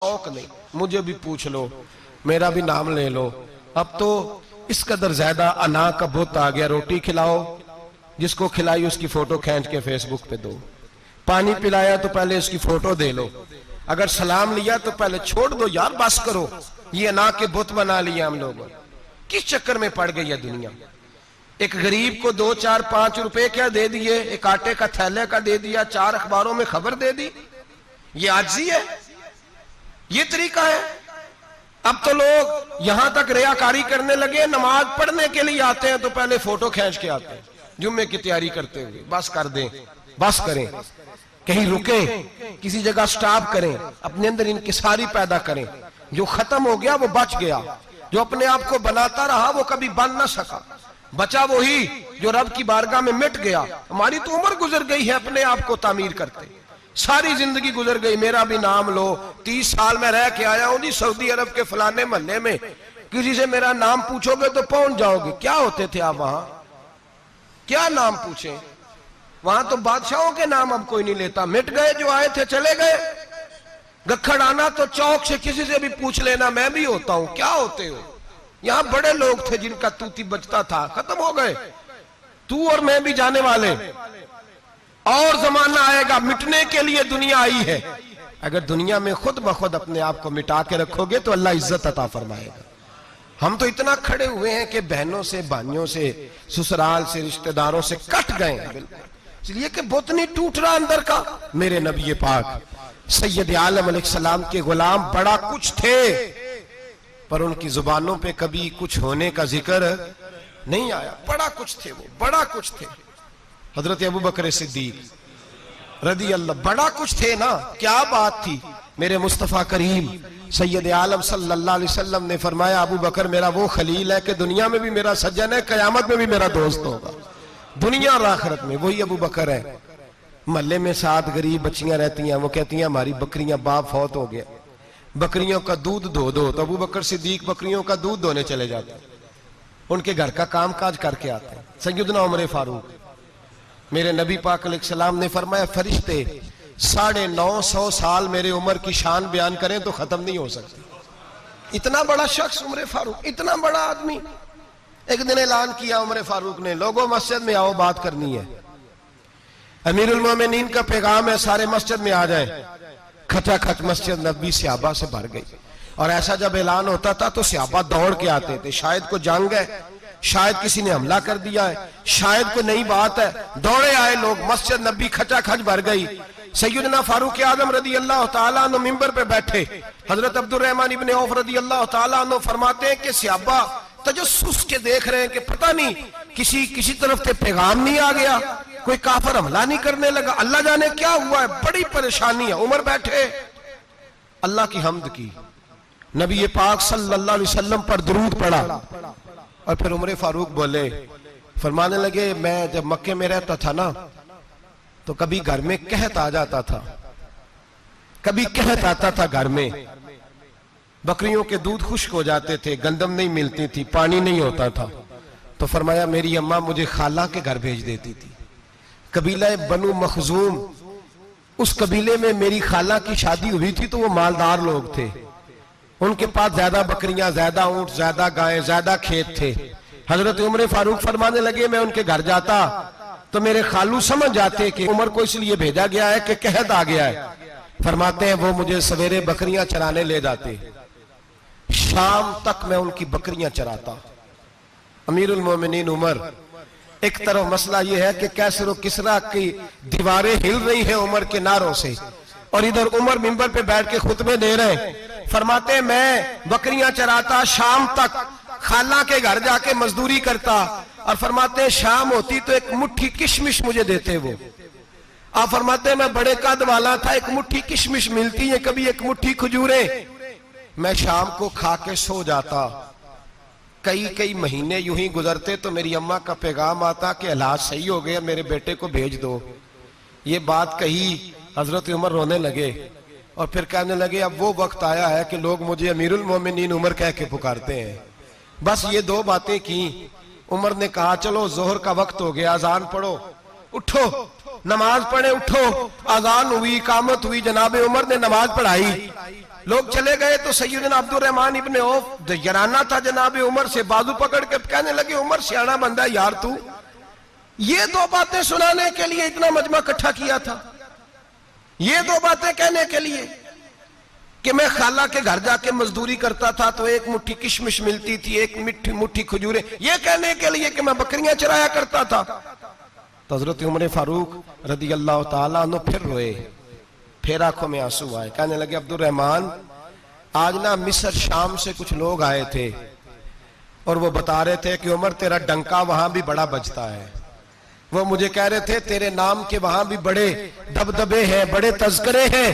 शौक नहीं, मुझे भी पूछ लो, मेरा भी नाम ले लो। अब तो इस कदर ज्यादा अना का बुत आ गया, रोटी खिलाओ, जिसको खिलाई उसकी फोटो खींच के फेसबुक पे दो, पानी पिलाया तो पहले उसकी फोटो दे लो, अगर सलाम लिया तो पहले छोड़ दो यार, बस करो। ये अना के बुत बना लिया हम लोगों। किस चक्कर में पड़ गई है दुनिया। एक गरीब को 2, 4, 5 रुपए क्या दे दिए, एक आटे का थैले का दे दिया, 4 अखबारों में खबर दे दी, ये आजी है, ये तरीका है। अब तो लोग यहां तक रियाकारी करने लगे, नमाज पढ़ने के लिए आते हैं तो पहले फोटो खींच के आते हैं, जुम्मे की तैयारी करते हुए। बस कर दें, बस करें, कहीं रुके, किसी जगह स्टॉप करें, अपने अंदर इंकिसारी पैदा करें। जो खत्म हो गया वो बच गया, जो अपने आप को बनाता रहा वो कभी बन ना सका। बचा वही जो रब की बारगाह में मिट गया। हमारी तो उम्र गुजर गई है अपने आप को तामीर करते, सारी जिंदगी गुजर गई। मेरा भी नाम लो, 30 साल में रह के आया हूं जी सऊदी अरब के फलाने मोहल्ले में, किसी से मेरा नाम पूछोगे तो पहुंच जाओगे। क्या होते थे आप वहां, क्या नाम पूछे? वहां तो बादशाहों के नाम अब कोई नहीं लेता, मिट गए, जो आए थे चले गए। गखड़ आना तो चौक से किसी से भी पूछ लेना, मैं भी होता हूं, क्या होते हो? यहां बड़े लोग थे जिनका तूती बचता था, खत्म हो गए। तू और मैं भी जाने वाले, और जमाना आएगा, मिटने के लिए दुनिया आई है। अगर दुनिया में खुद ब खुद अपने आप को मिटा के रखोगे तो अल्लाह इज्जत अता फरमाएगा। हम तो इतना खड़े हुए हैं कि बहनों से, भाइयों से, ससुराल से, रिश्तेदारों से कट गए हैं, बिल्कुल इसलिए कि बुत नहीं टूट रहा अंदर का। मेरे नबी पाक सैयद आलम अलैहिस्सलाम के गुलाम बड़ा कुछ थे, पर उनकी जुबानों पे कभी कुछ होने का जिक्र नहीं आया। बड़ा कुछ थे वो, बड़ा कुछ थे। हजरत अबू बकर सिद्दीक रदी अल्लाह, बड़ा कुछ थे ना, क्या बात थी। मेरे मुस्तफा करीम सैयद आलम सल्लल्लाहु अलैहि वसल्लम ने फरमाया, अबू बकर मेरा वो खलील है कि दुनिया में भी मेरा सज्जन है, कयामत में भी मेरा दोस्त होगा, दुनिया और आखिरत में वही अबू बकर है। मोहल्ले में 7 गरीब बच्चियां रहती हैं, वो कहती हैं हमारी बकरियां, बाप फौत हो गया, बकरियों का दूध धो दो। तो अबू बकर सिद्दीक बकरियों का दूध धोने चले जाते हैं, उनके घर का काम काज करके आते हैं। सैयदना उमर फारूक, मेरे नबी पाक अलैहिस्सलाम ने फरमाया, फरिश्ते 950 साल मेरे उम्र की शान बयान करें तो खत्म नहीं हो सकती। इतना बड़ा शख्स उमर फारूक, इतना बड़ा आदमी। एक दिन ऐलान किया उमर फारूक ने, लोगों मस्जिद में आओ, बात करनी है। अमीरुल मोमिनीन का पैगाम है, सारे मस्जिद में आ जाए। खचाखच मस्जिद नबी सहाबा से भर गई। और ऐसा जब ऐलान होता था तो सहाबा दौड़ के आते थे, शायद को जंग है, शायद किसी ने हमला कर दिया है, शायद कोई नई बात है। दौड़े आए लोग, मस्जिद नबी खचाखच भर गई। सैयदना फारूक आजम रदी अल्लाह तआला अन्हु मिंबर पे बैठे, हजरत अब्दुर रहमान इब्ने औफ रदी अल्लाह तआला अन्हु फरमाते हैं कि सहाबा तजस्सुस के देख रहे हैं कि पता नहीं किसी तरफ से पैगाम नहीं आ गया, कोई काफिर हमला नहीं करने लगा, अल्लाह जाने क्या हुआ है, बड़ी परेशानी है। उमर बैठे, अल्लाह की हम्द की, नबी पाक सल्लल्लाहु अलैहि वसल्लम पर दुरूद पढ़ा, और फिर उमर फारूक बोले, फरमाने लगे, मैं जब मक्के में रहता था ना तो कभी घर में कहत आ जाता था, कभी कहत आता था घर में, बकरियों के दूध खुश्क हो जाते थे, गंदम नहीं मिलती थी, पानी नहीं होता था। तो फरमाया मेरी अम्मा मुझे खाला के घर भेज देती थी। कबीला बनु मखजूम, उस कबीले में मेरी खाला की शादी हुई थी, तो वो मालदार लोग थे, उनके पास ज्यादा बकरियां, ज्यादा ऊंट, ज्यादा गायें, ज्यादा खेत थे। हजरत उमर फारूक फरमाने लगे, मैं उनके घर जाता तो मेरे खालू समझ जाते कि उमर को इसलिए भेजा गया है कि कहत आ गया है। फरमाते हैं वो मुझे सवेरे बकरियां चराने ले जाते, शाम तक मैं उनकी बकरियां चराता। अमीरुल मोमिनीन उमर, एक तरफ मसला यह है कि कैसर और किसरा की दीवारें हिल रही है उमर के नारों से, और इधर उमर मिंबर पे बैठ के खुतबे दे रहे हैं। फरमाते मैं बकरियां चराता, शाम तक खाला के घर जाके मजदूरी करता, और फरमाते शाम होती तो एक मुट्ठी किशमिश मुझे देते वो। आप फरमाते मैं बड़े कद वाला था, एक मुट्ठी किशमिश मिलती है, कभी एक मुट्ठी खजूरें, मैं शाम को खा के सो जाता। कई महीने यूं ही गुजरते तो मेरी अम्मा का पैगाम आता कि हालात सही हो गए, मेरे बेटे को भेज दो। ये बात कही, हजरत उमर रोने लगे और फिर कहने लगे, अब वो वक्त आया है कि लोग मुझे अमीरुल मोमिनीन उमर कह के पुकारते हैं। बस ये 2 बातें की। उमर ने कहा, चलो जोहर का वक्त हो गया, अजान पढ़ो, उठो नमाज पढ़े, उठो। अजान हुई, इकामत हुई, जनाब उमर ने नमाज पढ़ाई। लोग चले गए तो सैयदना अब्दुल रहमान इब्ने औफ यराना था जनाब उमर से, बाजू पकड़ के कहने लगे, उमर सियाना बंदा यार, तू ये दो बातें सुनाने के लिए इतना मजमा इकट्ठा किया था, ये दो बातें कहने के लिए कि मैं खाला के घर जाके मजदूरी करता था तो एक मुट्ठी किशमिश मिलती थी, एक मुट्ठी खजूरें, ये कहने के लिए कि मैं बकरियां चराया करता था। तो हजरत उमर फारूक रदी अल्लाह ताला अन्हु फिर रोए, फिर आंखों में आंसू आए। कहने लगे, अब्दुल रहमान आज ना मिस्र शाम से कुछ लोग आए थे और वो बता रहे थे कि उमर तेरा डंका वहां भी बड़ा बजता है। वो मुझे कह रहे थे तेरे नाम के वहां भी बड़े दबदबे हैं, बड़े तज़किरे हैं।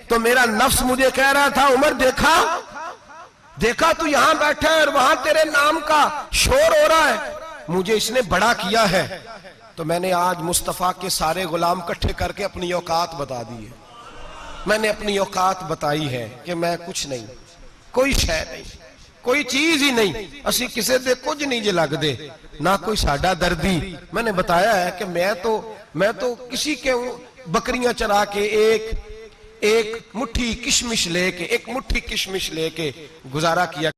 तो मेरा नफ्स मुझे कह रहा था, उमर देखा तू यहां बैठा है और वहां तेरे नाम का शोर हो रहा है, मुझे इसने बड़ा किया है। तो मैंने आज मुस्तफा के सारे गुलाम इकट्ठे करके अपनी औकात बता दी है। मैंने अपनी औकात बताई है कि मैं कुछ नहीं, कोई शय नहीं, कोई चीज ही नहीं, असी किसी दे कुछ नहीं जे लगदे, ना कोई साडा दर्दी। मैंने बताया है कि मैं तो किसी के बकरियां चरा के एक मुट्ठी किशमिश लेके गुजारा किया।